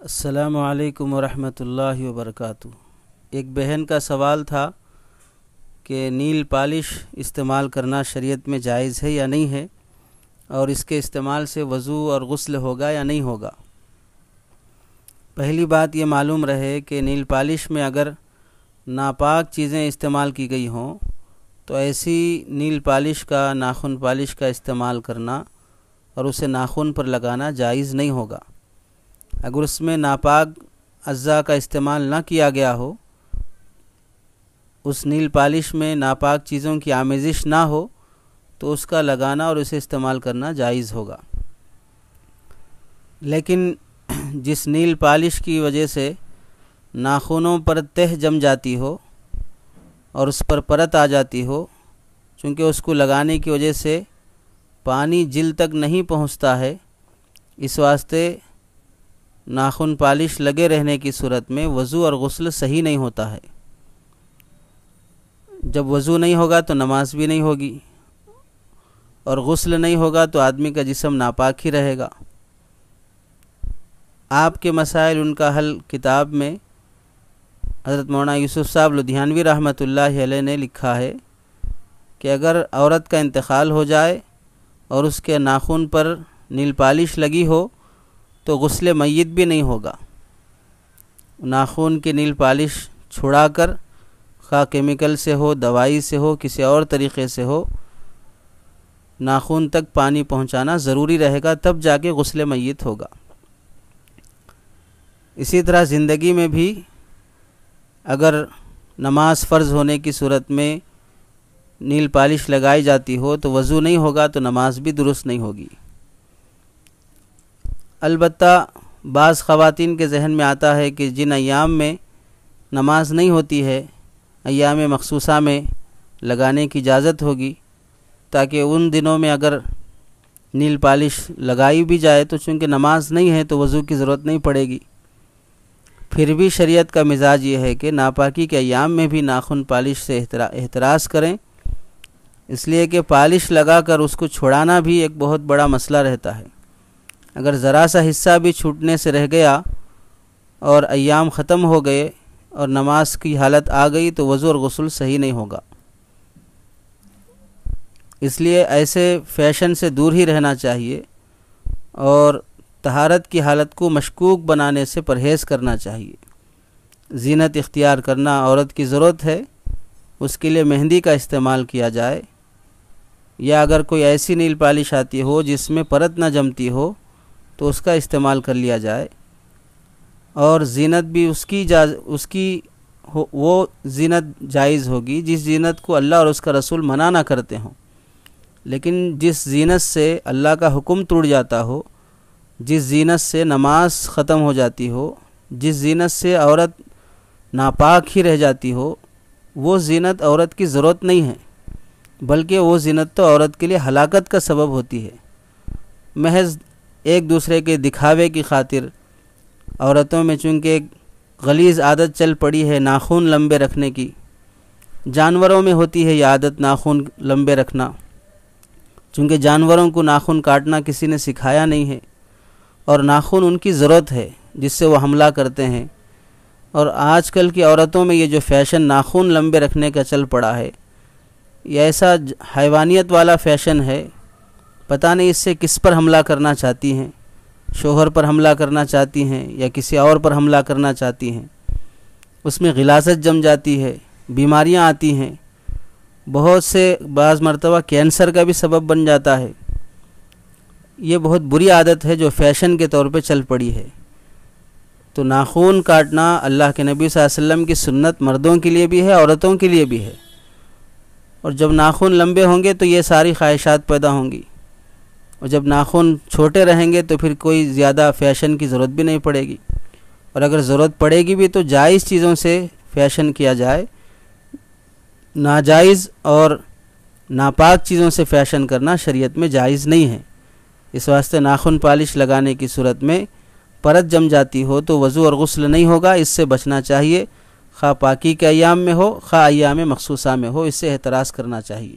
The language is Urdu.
السلام علیکم ورحمۃ اللہ وبرکاتہ۔ ایک بہن کا سوال تھا کہ نیل پالش استعمال کرنا شریعت میں جائز ہے یا نہیں ہے، اور اس کے استعمال سے وضو اور غسل ہوگا یا نہیں ہوگا۔ پہلی بات یہ معلوم رہے کہ نیل پالش میں اگر ناپاک چیزیں استعمال کی گئی ہوں تو ایسی نیل پالش کا ناخن پالش کا استعمال کرنا اور اسے ناخن پر لگانا جائز نہیں ہوگا۔ اگر اس میں ناپاک اجزاء کا استعمال نہ کیا گیا ہو، اس نیل پالش میں ناپاک چیزوں کی آمیزش نہ ہو، تو اس کا لگانا اور اسے استعمال کرنا جائز ہوگا۔ لیکن جس نیل پالش کی وجہ سے ناخنوں پر تہ جم جاتی ہو اور اس پر پرت آ جاتی ہو، چونکہ اس کو لگانے کی وجہ سے پانی جلد تک نہیں پہنچتا ہے، اس واسطے ناخن پالش لگے رہنے کی صورت میں وضو اور غسل صحیح نہیں ہوتا ہے۔ جب وضو نہیں ہوگا تو نماز بھی نہیں ہوگی، اور غسل نہیں ہوگا تو آدمی کا جسم ناپاک ہی رہے گا۔ آپ کے مسائل ان کا حل کتاب میں حضرت مولانا یوسف صاحب لدھیانوی رحمۃ اللہ علیہ نے لکھا ہے کہ اگر عورت کا انتقال ہو جائے اور اس کے ناخن پر نیل پالش لگی ہو تو غسل میت بھی نہیں ہوگا۔ ناخن کی نیل پالش چھڑا کر، خواہ کیمیکل سے ہو، دوائی سے ہو، کسی اور طریقے سے ہو، ناخن تک پانی پہنچانا ضروری رہے گا، تب جا کے غسل میت ہوگا۔ اسی طرح زندگی میں بھی اگر نماز فرض ہونے کی صورت میں نیل پالش لگائی جاتی ہو تو وضو نہیں ہوگا تو نماز بھی درست نہیں ہوگی۔ البتہ بعض خواتین کے ذہن میں آتا ہے کہ جن ایام میں نماز نہیں ہوتی ہے، ایام مخصوصہ میں لگانے کی اجازت ہوگی، تاکہ ان دنوں میں اگر نیل پالش لگائی بھی جائے تو چونکہ نماز نہیں ہے تو وضو کی ضرورت نہیں پڑے گی۔ پھر بھی شریعت کا مزاج یہ ہے کہ ناپاکی کے ایام میں بھی ناخن پالش سے احتراز کریں، اس لیے کہ پالش لگا کر اس کو چھڑانا بھی ایک بہت بڑا مسئلہ رہتا ہے۔ اگر ذرا سا حصہ بھی چھوٹنے سے رہ گیا اور ایام ختم ہو گئے اور نماز کی حالت آ گئی تو وضو اور غسل صحیح نہیں ہوگا۔ اس لیے ایسے فیشن سے دور ہی رہنا چاہیے اور طہارت کی حالت کو مشکوک بنانے سے پرہیز کرنا چاہیے۔ زینت اختیار کرنا عورت کی ضرورت ہے، اس کے لیے مہندی کا استعمال کیا جائے، یا اگر کوئی ایسی نیل پالش آتی ہو جس میں پرت نہ جمتی ہو تو اس کا استعمال کر لیا جائے، اور زینت بھی وہ زینت جائز ہوگی جس زینت کو اللہ اور اس کا رسول منع نہ کرتے ہوں۔ لیکن جس زینت سے اللہ کا حکم ٹوٹ جاتا ہو، جس زینت سے نماز ختم ہو جاتی ہو، جس زینت سے عورت ناپاک ہی رہ جاتی ہو، وہ زینت عورت کی ضرورت نہیں ہے، بلکہ وہ زینت تو عورت کے لیے ہلاکت کا سبب ہوتی ہے۔ محض ایک دوسرے کے دکھاوے کی خاطر عورتوں میں چونکہ ایک غلیظ عادت چل پڑی ہے ناخن لمبے رکھنے کی، جانوروں میں ہوتی ہے یہ عادت ناخن لمبے رکھنا، چونکہ جانوروں کو ناخن کاٹنا کسی نے سکھایا نہیں ہے، اور ناخن ان کی ضرورت ہے جس سے وہ حملہ کرتے ہیں۔ اور آج کل کی عورتوں میں یہ جو فیشن ناخن لمبے رکھنے کا چل پڑا ہے، یہ ایسا حیوانیت والا فیشن ہے، پتہ نہیں اس سے کس پر حملہ کرنا چاہتی ہیں، شوہر پر حملہ کرنا چاہتی ہیں یا کسی اور پر حملہ کرنا چاہتی ہیں۔ اس میں غلاظت جم جاتی ہے، بیماریاں آتی ہیں، بہت سے بعض مرتبہ کینسر کا بھی سبب بن جاتا ہے۔ یہ بہت بری عادت ہے جو فیشن کے طور پہ چل پڑی ہے۔ تو ناخن کاٹنا اللہ کے نبی صلی اللہ علیہ وسلم کی سنت مردوں کے لیے بھی ہے، عورتوں کے لیے بھی ہے، اور جب ناخن لمبے ہوں گے تو یہ ساری خواہشات پیدا ہوں گی، اور جب ناخن چھوٹے رہیں گے تو پھر کوئی زیادہ فیشن کی ضرورت بھی نہیں پڑے گی، اور اگر ضرورت پڑے گی بھی تو جائز چیزوں سے فیشن کیا جائے، ناجائز اور ناپاک چیزوں سے فیشن کرنا شریعت میں جائز نہیں ہے۔ اس واسطے ناخن پالش لگانے کی صورت میں پرت جم جاتی ہو تو وضو اور غسل نہیں ہوگا، اس سے بچنا چاہیے، خواہ پاکی کے ایام میں ہو خواہ ایام مخصوصہ میں ہو، اس سے احتراز کرنا چاہیے۔